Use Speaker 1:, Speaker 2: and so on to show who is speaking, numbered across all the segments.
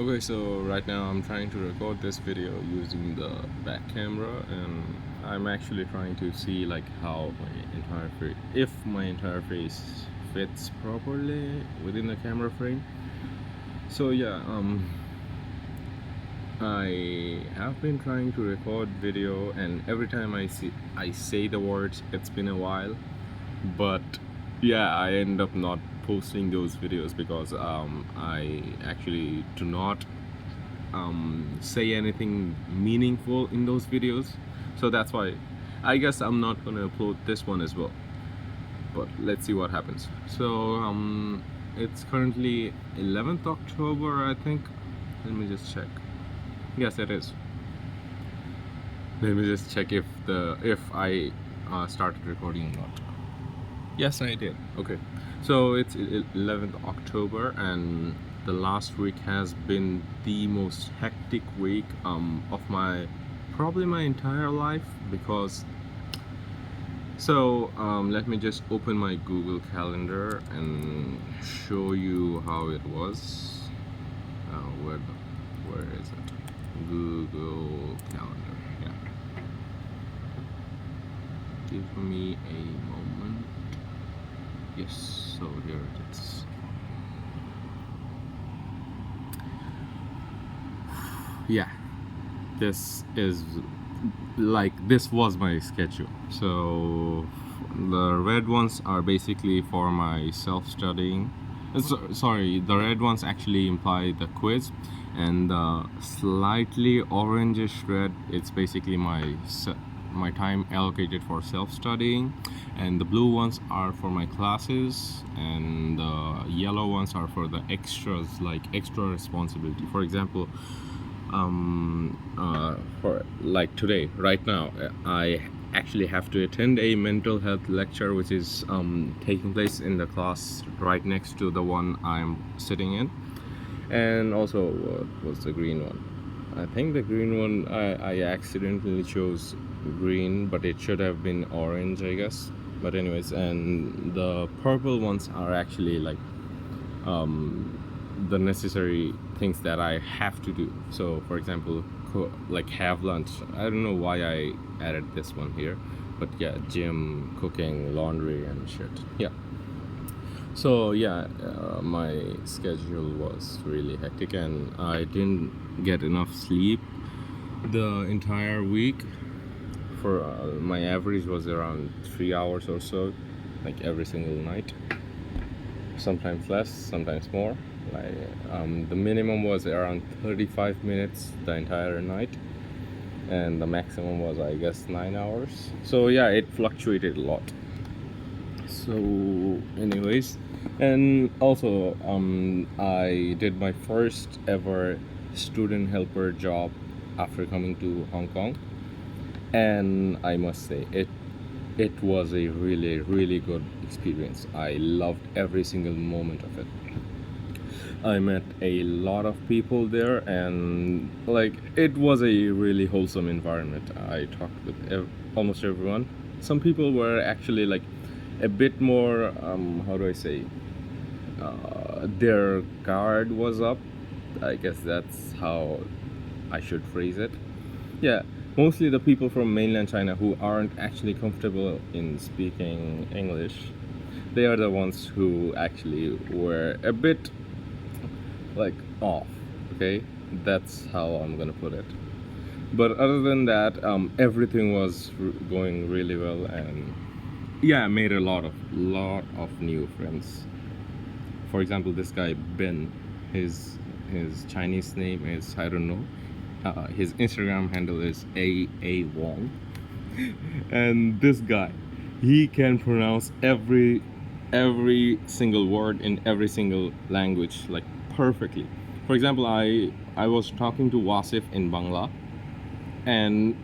Speaker 1: Okay, so right now I'm trying to record this video using the back camera, and I'm actually trying to see like how my entire face, if my entire face fits properly within the camera frame. So yeah, I have been trying to record video, and every time I say the words, it's been a while, but yeah, I end up not posting those videos because I actually do not say anything meaningful in those videos, so that's why I guess I'm not gonna upload this one as well, but let's see what happens. So it's currently 11th October, I think. Let me just check. Yes, it is. Let me just check if I started recording or not. Yes, I did. Okay, so it's 11th October, and the last week has been the most hectic week of my probably my entire life, because let me just open my Google Calendar and show you how it was. Where is it? Google Calendar. Yeah. Give me a moment. Yes, so here it is. Yeah, this was my schedule. So the red ones are basically for my self-studying. Sorry, the red ones actually imply the quiz, and the slightly orangish red, it's basically my time allocated for self-studying, and the blue ones are for my classes, and the yellow ones are for the extras, like extra responsibility. For example, for like today, right now, I actually have to attend a mental health lecture, which is taking place in the class right next to the one I'm sitting in. And also, what was the green one? I think the green one, I accidentally chose green, but it should have been orange, I guess. But anyways, and the purple ones are actually like the necessary things that I have to do. So for example, like have lunch. I don't know why I added this one here, but yeah, gym, cooking, laundry and shit. Yeah. So yeah, my schedule was really hectic, and I didn't get enough sleep the entire week. For my average was around 3 hours or so, like every single night. Sometimes less, sometimes more. Like the minimum was around 35 minutes the entire night, and the maximum was, I guess, 9 hours. So yeah, it fluctuated a lot. So anyways, and also I did my first ever student helper job after coming to Hong Kong, and I must say it was a really good experience. I loved every single moment of it. I met a lot of people there, and like it was a really wholesome environment. I talked with almost everyone. Some people were actually like a bit more, how do I say, their guard was up. I guess that's how I should phrase it. Yeah, mostly the people from mainland China who aren't actually comfortable in speaking English, they are the ones who actually were a bit like off. Okay, that's how I'm gonna put it. But other than that, everything was going really well, and yeah, I made a lot of new friends. For example, this guy Ben, his Chinese name is, I don't know. His Instagram handle is A Wong, and this guy, he can pronounce every single word in every single language like perfectly. For example, I was talking to Wasif in Bangla, and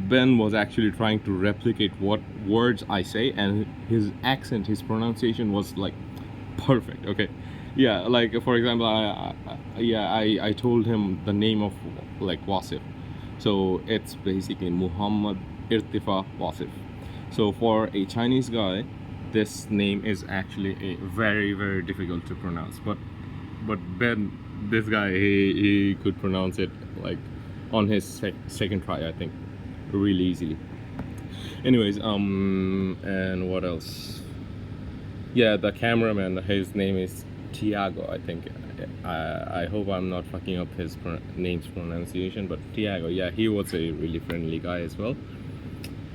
Speaker 1: Ben was actually trying to replicate what words I say, and his accent, his pronunciation was like perfect. Okay, yeah, like for example, I told him the name of like Wasif, so it's basically Muhammad Irtifa Wasif. So for a Chinese guy, this name is actually a very difficult to pronounce, but Ben this guy, he could pronounce it like on his second try, I think, really easily. Anyways, and what else? Yeah, the cameraman, his name is Tiago, I think. I hope I'm not fucking up his name's pronunciation, but Tiago, yeah, he was a really friendly guy as well.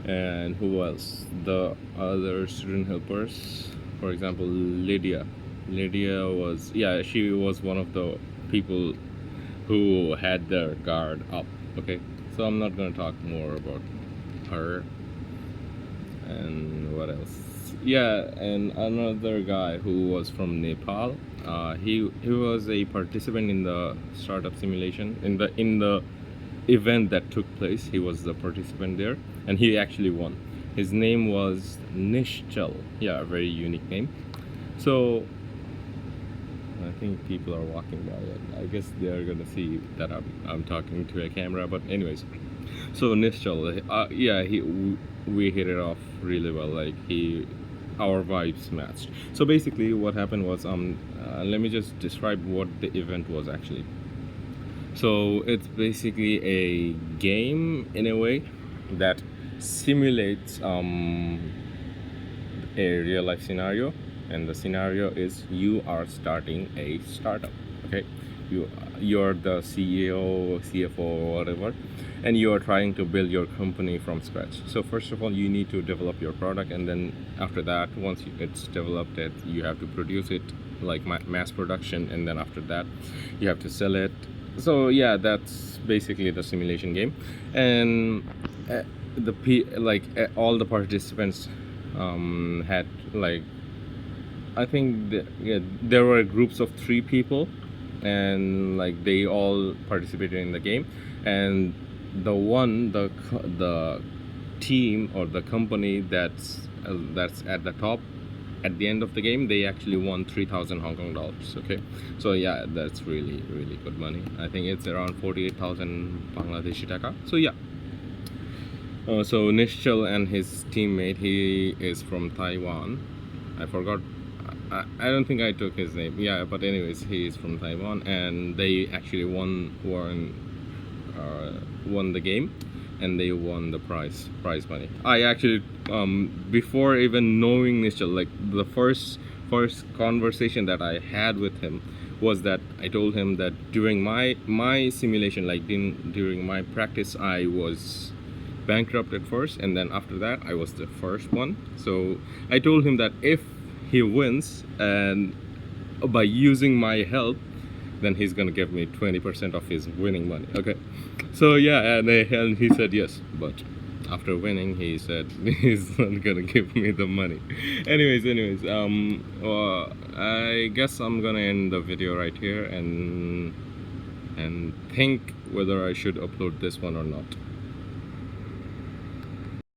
Speaker 1: And who else? The other student helpers, for example, Lydia. Lydia was, yeah, she was one of the people who had their guard up. Okay, so I'm not gonna talk more about her. And what else? Yeah, and another guy who was from Nepal. He was a participant in the startup simulation in the event that took place. He was the participant there, and he actually won. His name was Nishchal. Yeah, a very unique name. So I think people are walking by it. I guess they're gonna see that I'm talking to a camera. But anyways, so Nishchal, yeah, we hit it off really well. Like our vibes matched. So basically, what happened was let me just describe what the event was actually. So it's basically a game in a way that simulates a real life scenario, and the scenario is you are starting a startup. Okay, you're the CEO, CFO, or whatever, and you are trying to build your company from scratch. So first of all, you need to develop your product, and then after that, once it's developed, you have to produce it like mass production, and then after that, you have to sell it. So yeah, that's basically the simulation game. And all the participants had like, I think yeah, there were groups of 3 people, and like they all participated in the game. And the team or the company that's at the top at the end of the game, they actually won 3,000 Hong Kong dollars. Okay, so yeah, that's really really good money. I think it's around 48,000 Bangladeshi taka. So yeah, so Nishchal and his teammate, he is from Taiwan. I forgot. I don't think I took his name. Yeah, but anyways, he is from Taiwan, and they actually won the game, and they won the prize money. I actually before even knowing Nishchal, like the first conversation that I had with him was that I told him that during my simulation, like during my practice, I was bankrupt at first, and then after that I was the first one. So I told him that if he wins and by using my help, then he's gonna give me 20% of his winning money. Okay, so yeah, and he said yes, but after winning, he said he's not gonna give me the money. anyways, I guess I'm gonna end the video right here and think whether I should upload this one or not.